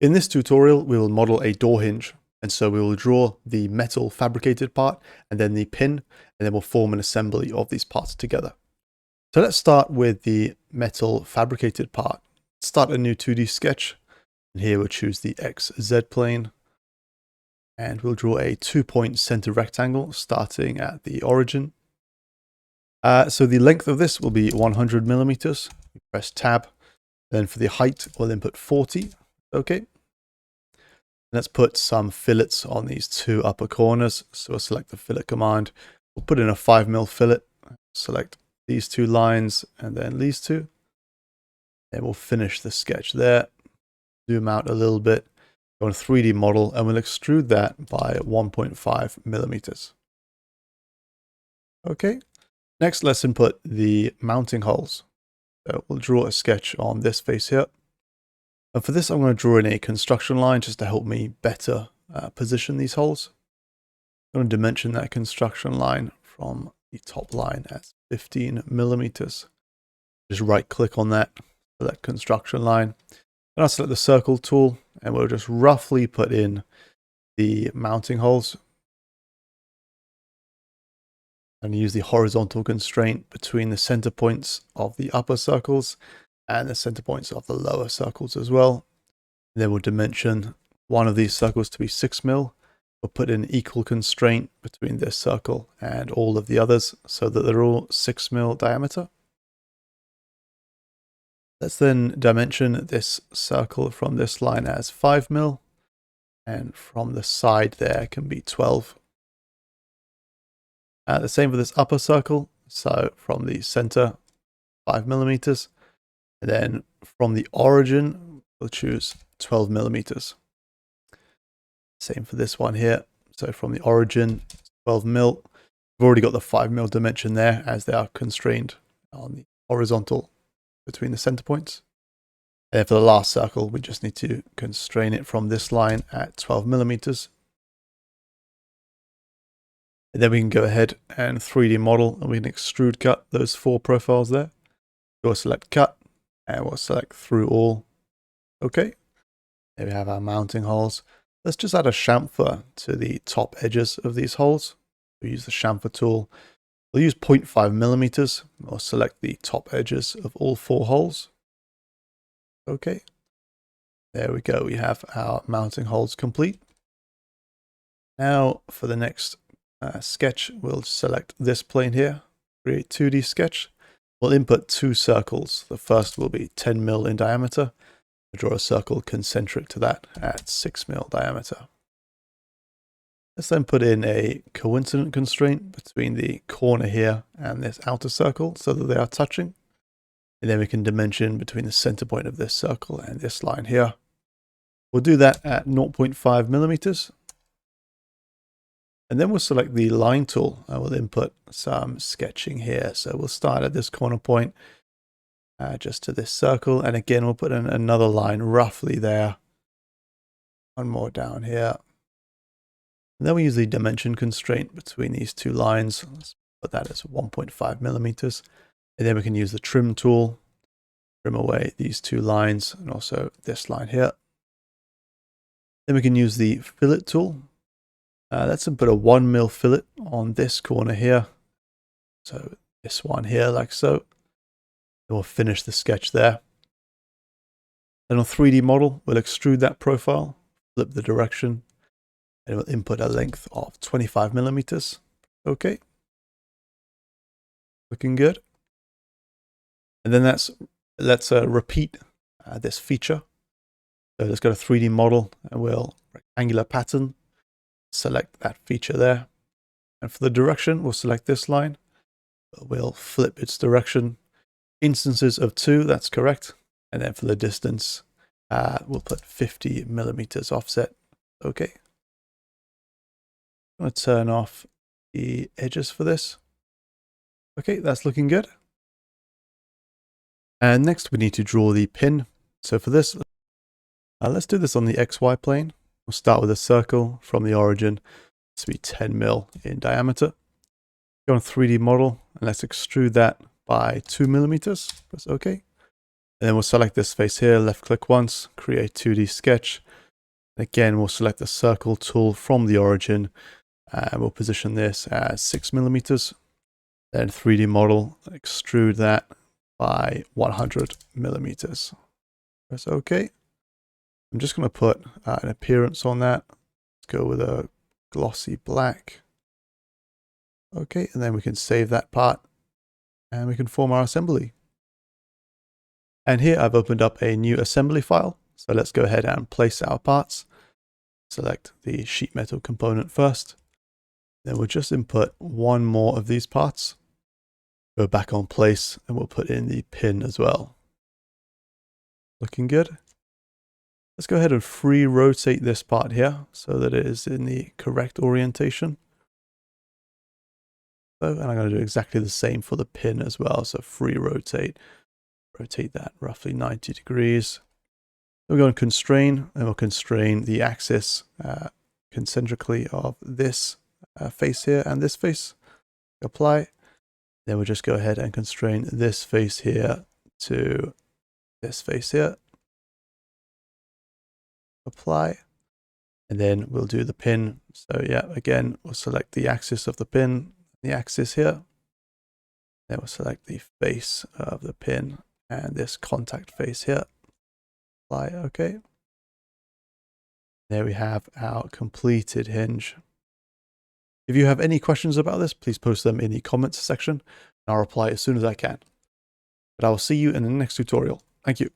In this tutorial, we will model a door hinge. And so we will draw the metal fabricated part and then the pin, and then we'll form an assembly of these parts together. So let's start with the metal fabricated part. Start a new 2D sketch. And here we'll choose the XZ plane. And we'll draw a 2-point center rectangle starting at the origin. So the length of this will be 100 millimeters. We press tab. Then for the height, we'll input 40. Okay. Let's put some fillets on these two upper corners. So we'll select the fillet command. We'll put in a 5mm fillet. Select these two lines and then these two. Then we'll finish the sketch there. Zoom out a little bit. Go on 3D model and we'll extrude that by 1.5 millimeters. Okay. Next, let's input the mounting holes. So we'll draw a sketch on this face here. And for this, I'm going to draw in a construction line just to help me better position these holes. I'm going to dimension that construction line from the top line at 15 millimeters. Just right click on that, select construction line. Then I'll select the circle tool and we'll just roughly put in the mounting holes. And use the horizontal constraint between the center points of the upper circles and the center points of the lower circles as well. And then we'll dimension one of these circles to be 6mm. We'll put in equal constraint between this circle and all of the others so that they're all 6mm diameter. Let's then dimension this circle from this line as 5mm, and from the side there can be 12. The same for this upper circle, so from the center 5 millimeters. And then from the origin, we'll choose 12 millimeters. Same for this one here. So from the origin, 12mm. We've already got the 5mm dimension there as they are constrained on the horizontal between the center points. And for the last circle, we just need to constrain it from this line at 12 millimeters. And then we can go ahead and 3D model and we can extrude cut those 4 profiles there. We'll select cut. And we'll select through all. Okay. There we have our mounting holes. Let's just add a chamfer to the top edges of these holes. We'll use the chamfer tool. We'll use 0.5 millimeters. We'll select the top edges of all 4 holes. Okay. There we go. We have our mounting holes complete. Now for the next sketch, we'll select this plane here. Create 2D sketch. We'll input 2 circles. The first will be 10mm in diameter. We'll draw a circle concentric to that at 6mm diameter. Let's then put in a coincident constraint between the corner here and this outer circle so that they are touching. And then we can dimension between the center point of this circle and this line here. We'll do that at 0.5 millimeters. And then we'll select the line tool and we'll input some sketching here. So we'll start at this corner point, just to this circle. And again, we'll put in another line roughly there. One more down here. And then we use the dimension constraint between these 2 lines. Let's put that as 1.5 millimeters. And then we can use the trim tool, trim away these 2 lines and also this line here. Then we can use the fillet tool. Let's put a 1mm fillet on this corner here. So this one here, like so. And we'll finish the sketch there. Then on 3D model, we'll extrude that profile, flip the direction, and we'll input a length of 25 millimeters. Okay. Looking good. And then let's repeat this feature. So let's go to 3D model and we'll rectangular pattern. Select that feature there. And for the direction, we'll select this line. We'll flip its direction. Instances of 2, that's correct. And then for the distance, we'll put 50 millimeters offset. Okay. I'm going to turn off the edges for this. Okay, that's looking good. And next we need to draw the pin. So for this, let's do this on the XY plane. We'll start with a circle from the origin. This will be 10mm in diameter. Go on 3D model and let's extrude that by 2 millimeters. Press OK. And then we'll select this face here, left click once, create 2D sketch. Again, we'll select the circle tool from the origin and we'll position this as 6 millimeters. Then 3D model, extrude that by 100 millimeters. Press OK. I'm just going to put an appearance on that. Let's go with a glossy black. Okay, and then we can save that part and we can form our assembly. And here I've opened up a new assembly file. So let's go ahead and place our parts. Select the sheet metal component first. Then we'll just input one more of these parts. Go back on place and we'll put in the pin as well. Looking good. Let's go ahead and free rotate this part here so that it is in the correct orientation. So, and I'm going to do exactly the same for the pin as well. So free rotate, rotate that roughly 90 degrees. Then we're going to constrain, and we'll constrain the axis concentrically of this face here and this face. Apply. Then we'll just go ahead and constrain this face here to this face here. Apply. And then we'll do the pin. So yeah, again, we'll select the axis of the pin, the axis here. Then we'll select the face of the pin and this contact face here. Apply, okay. There we have our completed hinge. If you have any questions about this, please post them in the comments section and I'll reply as soon as I can. But I will see you in the next tutorial. Thank you.